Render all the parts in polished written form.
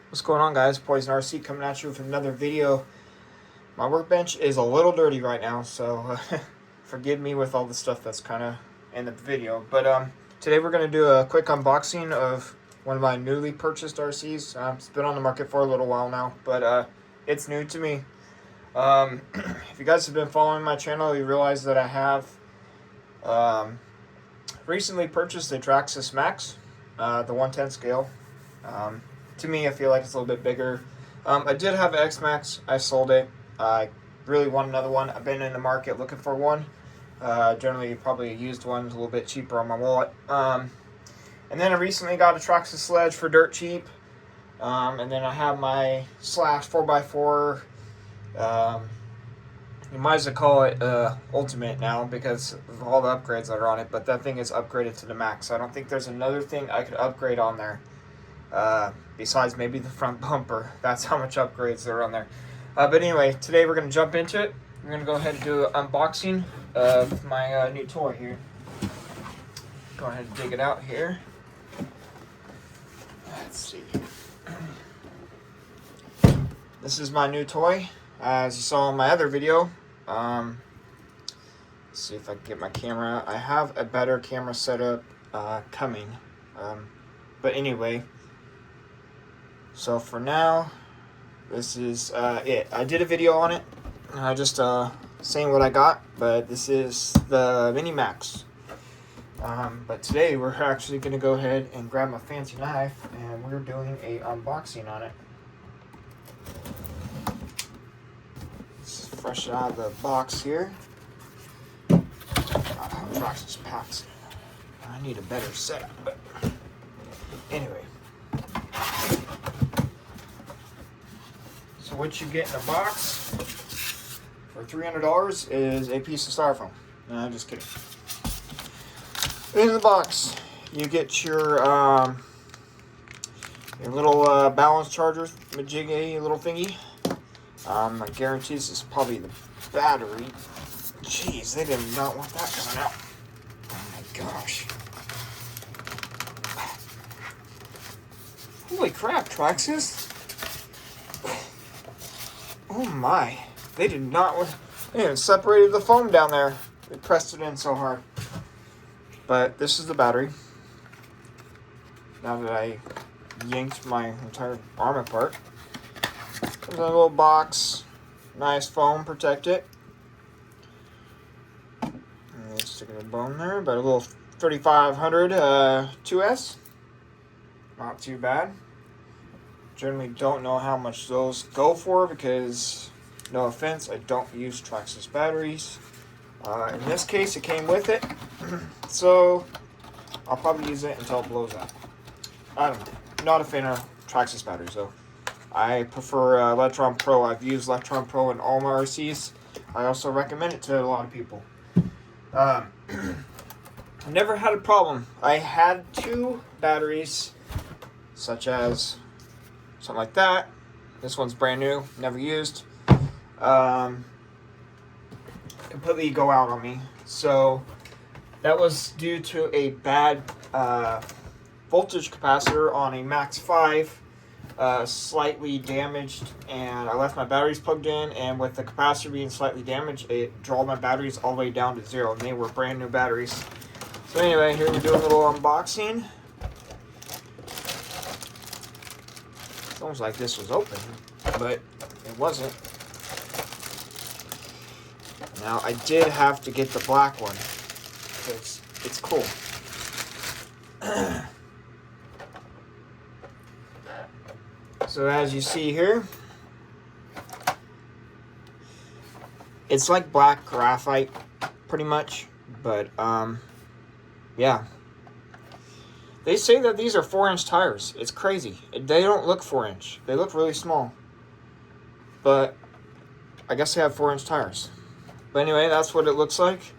What's going on, guys? Poison RC coming at you with another video. My workbench is a little dirty right now, so forgive me with all the stuff that's kind of in the video. But today we're going to do a quick unboxing of one of my newly purchased RCs. It's been on the market for a little while now, but it's new to me. If you guys have been following my channel, you realize that I have recently purchased a Traxxas maxx, the 1/10 scale. To me, I feel like it's a little bit bigger. I did have an X-Max. I sold it. I really want another one. I've been in the market looking for one. Generally, probably a used one, a little bit cheaper on my wallet. And then I recently got a Traxxas sledge for dirt cheap. And then I have my Slash 4x4. You might as well call it Ultimate now because of all the upgrades that are on it. But that thing is upgraded to the max. I don't think there's another thing I could upgrade on there. Besides maybe the front bumper. That's how much upgrades are on there. But anyway, today we're going to jump into it. We're going to go ahead and do an unboxing of my new toy here. Go ahead and dig it out here. Let's see. This is my new toy. As you saw in my other video. Let's see if I can get my camera. I have a better camera setup coming. But anyway. So for now, this is it. I did a video on it, just saying what I got, but this is the Mini Maxx. But today we're actually going to go ahead and grab my fancy knife, and we're doing a unboxing on it. This is fresh out of the box here. Traxxas packs. I need a better setup, but anyway. So what you get in a box for $300 is a piece of styrofoam. No, I'm just kidding. In the box, you get your little balance charger, majiggy little thingy. I guarantee this is probably the battery. Jeez, they did not want that coming out. Oh my gosh. Holy crap, Traxxas. Oh my, they did not want, they even separated the foam down there. They pressed it in so hard. But this is the battery. Now that I yanked my entire arm apart. Comes in a little box. Nice foam, protect it. And stick it in a bone there, but a little 3500 2S. Not too bad. Generally don't know how much those go for because, no offense, I don't use Traxxas batteries. In this case, it came with it, so I'll probably use it until it blows up. I don't know. Not a fan of Traxxas batteries, though. I prefer Electron Pro. I've used Electron Pro in all my RCs. I also recommend it to a lot of people. I've never had a problem. I had two batteries, such as something like that. This one's brand new, never used. Completely go out on me. So that was due to a bad voltage capacitor on a Maxx 5, slightly damaged, and I left my batteries plugged in, and with the capacitor being slightly damaged, it drove my batteries all the way down to 0, and they were brand new batteries. So anyway, here we do a little unboxing. It's almost like this was open, but it wasn't. Now, I did have to get the black one, because it's cool. So as you see here, it's like black graphite, pretty much, but, yeah. They say that these are 4-inch tires. It's crazy. They don't look 4-inch. They look really small. But I guess they have 4-inch tires. But anyway, that's what it looks like.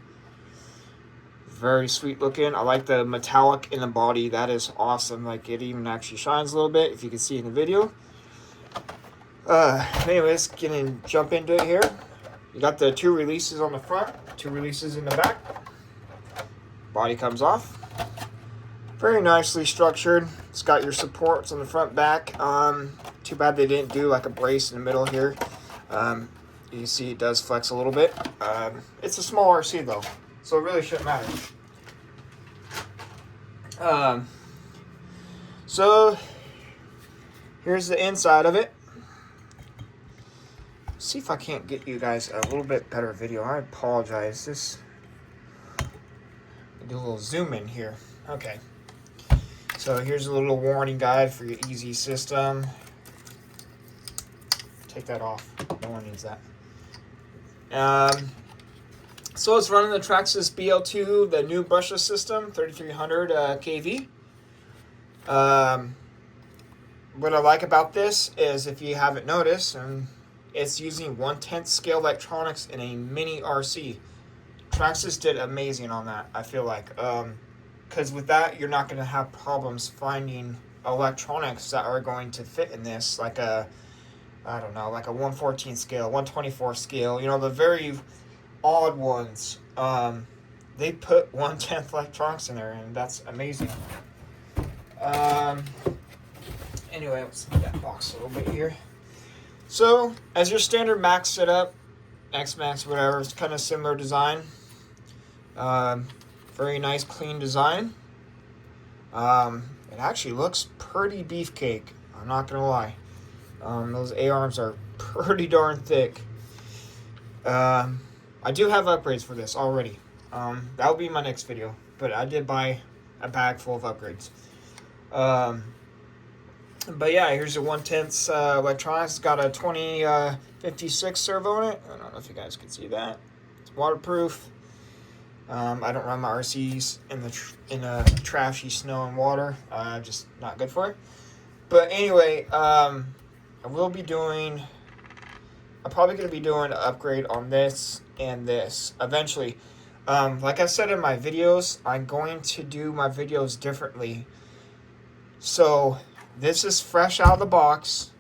Very sweet looking. I like the metallic in the body. That is awesome. Like, it even actually shines a little bit, if you can see in the video. Anyways, jump into it here. You got the 2 releases on the front, 2 releases in the back. Body comes off. Very nicely structured. It's got your supports on the front, back. Too bad they didn't do like a brace in the middle here. You see it does flex a little bit. It's a small RC though, so it really shouldn't matter. So here's the inside of it. See if I can't get you guys a little bit better video. I apologize. Do a little zoom in here. Okay. So here's a little warning guide for your easy system. Take that off. No one needs that. So it's running the Traxxas BL2, the new brushless system, 3300 kV. What I like about this is, if you haven't noticed, it's using 1/10 scale electronics in a mini RC. Traxxas did amazing on that, I feel like. Because with that, you're not going to have problems finding electronics that are going to fit in this, like a, I don't know, like a 1/14 scale, 1/24 scale, you know, the very odd ones. They put 1/10 electronics in there, and that's amazing. Anyway, let's move that box a little bit here. So, as your standard maxx setup, X-Max, whatever, it's kind of similar design. Very nice, clean design. It actually looks pretty beefcake, I'm not going to lie. Those A-arms are pretty darn thick. I do have upgrades for this already. That'll be my next video, but I did buy a bag full of upgrades. But yeah, here's a 1/10 electronics. It's got a 2056 servo in it. I don't know if you guys can see that. It's waterproof. I don't run my RCs in a trashy snow and water. Just not good for it. But anyway, I'm probably going to be doing an upgrade on this and this eventually. Like I said in my videos, I'm going to do my videos differently. So this is fresh out of the box.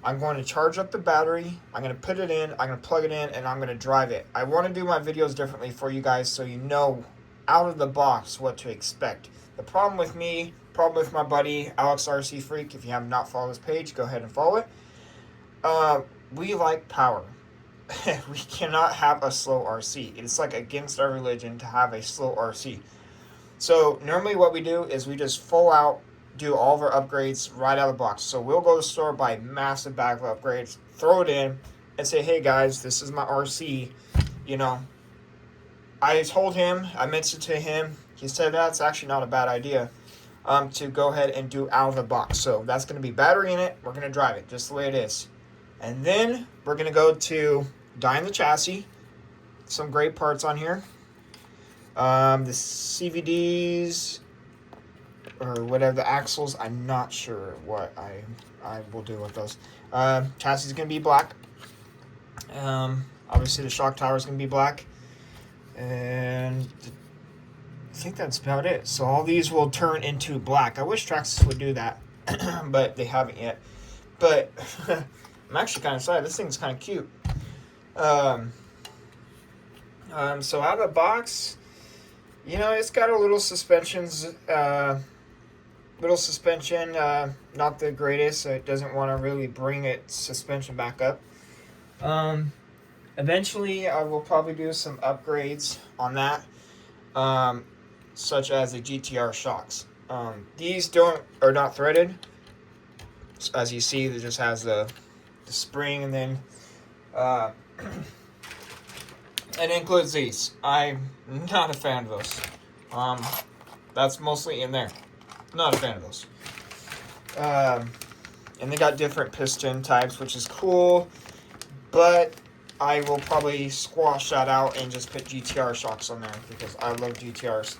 I'm going to charge up the battery. I'm going to put it in. I'm going to plug it in, and I'm going to drive it. I want to do my videos differently for you guys, so you know out of the box what to expect. The problem with me, problem with my buddy Alex RC Freak, if you have not followed his page, go ahead and follow it. We like power. We cannot have a slow RC. It's like against our religion to have a slow RC. So normally what we do is we just full out do all of our upgrades right out of the box. So we'll go to the store, buy a massive bag of upgrades, throw it in, and say, hey guys, this is my RC. You know, I told him, I mentioned to him, he said that's actually not a bad idea, to go ahead and do out of the box. So that's going to be battery in it. We're going to drive it just the way it is. And then we're going to go to dyeing the chassis. Some great parts on here. The CVDs, or whatever, the axles, I'm not sure what I will do with those. Chassis is going to be black. Obviously the shock tower is going to be black. And I think that's about it. So all these will turn into black. I wish Traxxas would do that, but they haven't yet. But I'm actually kind of excited. This thing's kind of cute. So out of the box, you know, it's got a little suspension, not the greatest, so it doesn't want to really bring its suspension back up. Eventually, I will probably do some upgrades on that, such as the GTR shocks. These are not threaded. As you see, it just has the spring, and then it includes these. I'm not a fan of those. That's mostly in there. Not a fan of those. And they got different piston types, which is cool, but I will probably squash that out and just put GTR shocks on there because I love GTRs.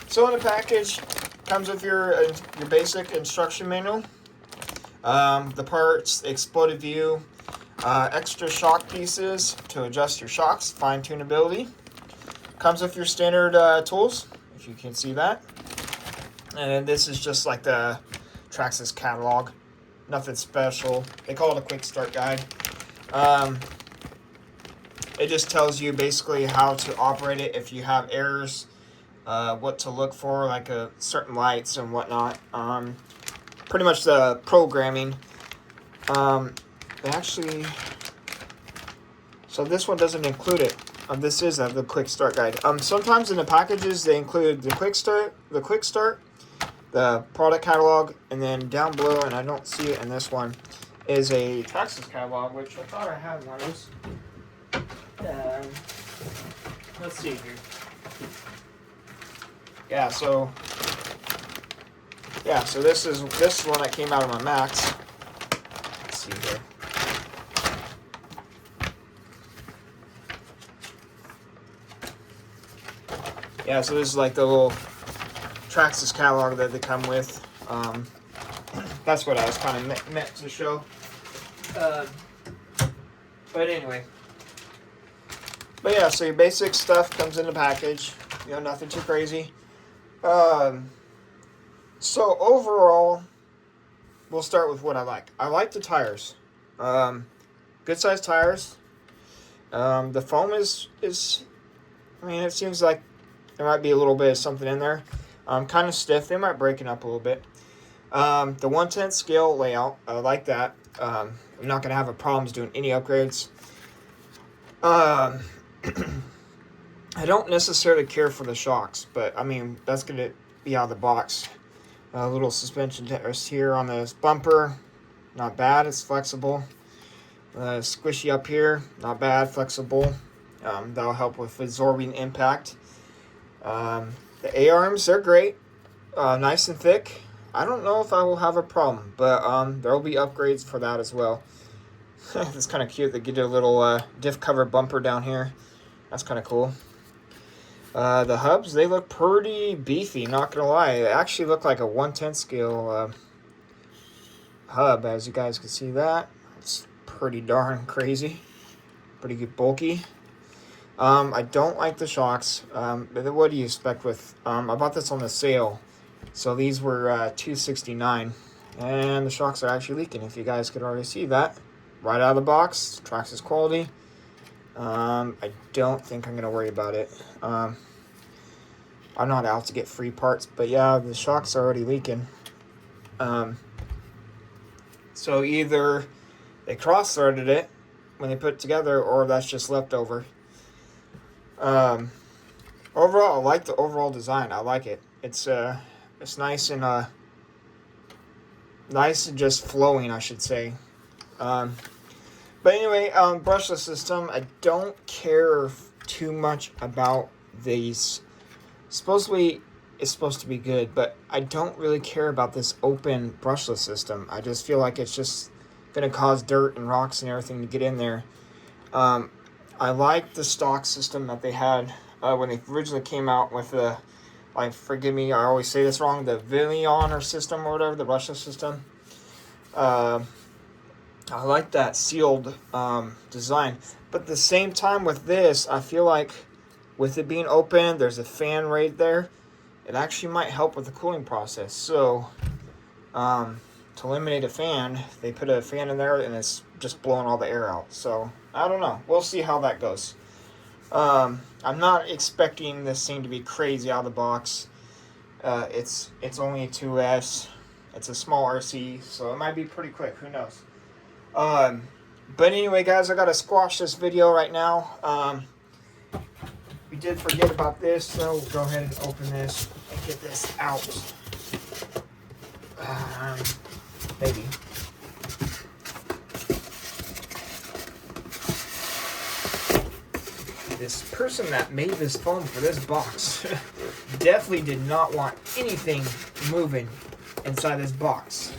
So in the package, comes with your basic instruction manual, the parts, exploded view, extra shock pieces to adjust your shocks, fine tunability. Comes with your standard tools, if you can see that. And this is just like the Traxxas catalog. Nothing special. They call it a quick start guide. It just tells you basically how to operate it if you have errors. what to look for, like certain lights and whatnot. Pretty much the programming. Actually, so this one doesn't include it. This is the quick start guide. Sometimes in the packages they include the quick start, the product catalog, and then down below, and I don't see it in this one, is a Traxxas catalog, which I thought I had one of those. Let's see here. So this is one that came out of my maxx. Let's see here. So this is like the little Traxxas catalog that they come with. That's what I was kind of meant to show. But anyway. But yeah, so your basic stuff comes in the package. You know, nothing too crazy. So overall, we'll start with what I like. I like the tires. Good sized tires. The foam is, I mean, it seems like there might be a little bit of something in there. Kind of stiff. They might break it up a little bit. The 1/10 scale layout, I like that. I'm not going to have a problems doing any upgrades. I don't necessarily care for the shocks, but I mean, that's going to be out of the box. A little suspension test here on this bumper. Not bad. It's flexible. Squishy up here. Not bad. Flexible. That'll help with absorbing impact. The A-arms, they're great. Nice and thick. I don't know if I will have a problem, but there will be upgrades for that as well. It's kind of cute. They get a little diff cover bumper down here. That's kind of cool. The hubs, they look pretty beefy, not gonna lie. They actually look like a 1/10 scale hub, as you guys can see that. It's pretty darn crazy. Pretty good bulky. I don't like the shocks. What do you expect with... I bought this on the sale. So these were $269. And the shocks are actually leaking, if you guys could already see that. Right out of the box. Traxxas quality. I don't think I'm going to worry about it. I'm not out to get free parts, but yeah, the shocks are already leaking. So either they cross-threaded it when they put it together, or that's just leftover. Overall, I like the overall design. I like it. It's nice and just flowing, I should say. But anyway, brushless system. I don't care too much about these. Supposedly, it's supposed to be good, but I don't really care about this open brushless system. I just feel like it's just going to cause dirt and rocks and everything to get in there. I like the stock system that they had when they originally came out with the, like, forgive me, I always say this wrong, the Villion system or whatever, the brushless system. I like that sealed design. But at the same time with this, I feel like with it being open, there's a fan right there. It actually might help with the cooling process. So, to eliminate a fan, they put a fan in there and it's just blowing all the air out. So, I don't know. We'll see how that goes. I'm not expecting this thing to be crazy out of the box. It's only a 2S. It's a small RC, so it might be pretty quick. Who knows? But anyway, guys, I gotta squash this video right now. We did forget about this, so we'll go ahead and open this and get this out. Maybe. This person that made this foam for this box definitely did not want anything moving inside this box.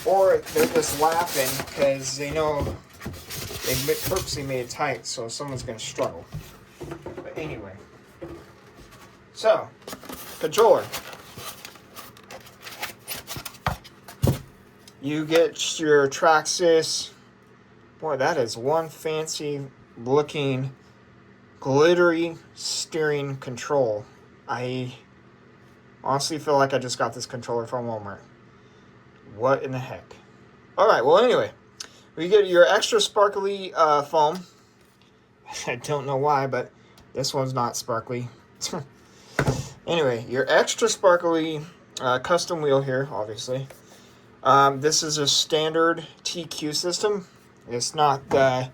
Or they're just laughing because they know they purposely made it tight, so someone's going to struggle. But anyway. So, controller. You get your Traxxas. Boy, that is one fancy looking glittery steering control. I honestly feel like I just got this controller from Walmart. What in the heck? Alright, well anyway. We get your extra sparkly foam. I don't know why, but this one's not sparkly. Anyway, your extra sparkly custom wheel here, obviously. This is a standard TQ system. It's not the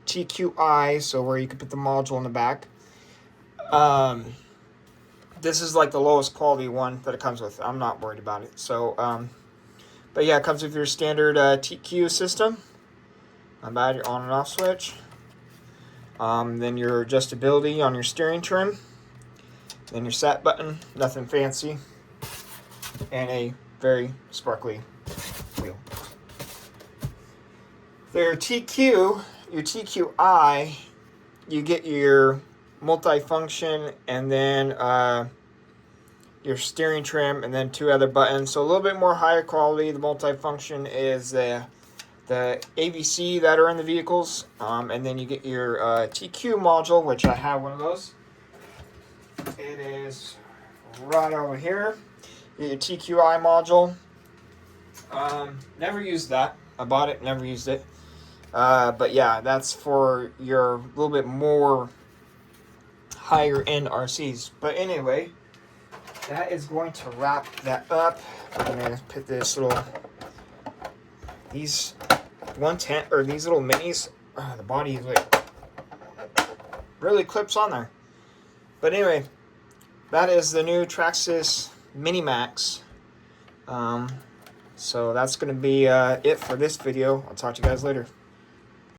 TQI, so where you can put the module in the back. This is like the lowest quality one that it comes with. I'm not worried about it. So, but yeah, it comes with your standard TQ system. About your on and off switch. Then your adjustability on your steering trim. Then your set button, nothing fancy. And a very sparkly wheel. Your TQI, you get your multi-function and then your steering trim and then 2 other buttons. So a little bit more higher quality. The multi-function is the AVC that are in the vehicles. And then you get your TQ module, which I have one of those. It is right over here. Your TQI module. Never used that. I bought it, never used it. But yeah, that's for your little bit more higher end RCs. But anyway, that is going to wrap that up. I'm gonna put this little, these 110 or these little minis. The body is like really clips on there. But anyway, that is the new Traxxas Mini Maxx. So that's going to be it for this video. I'll talk to you guys later.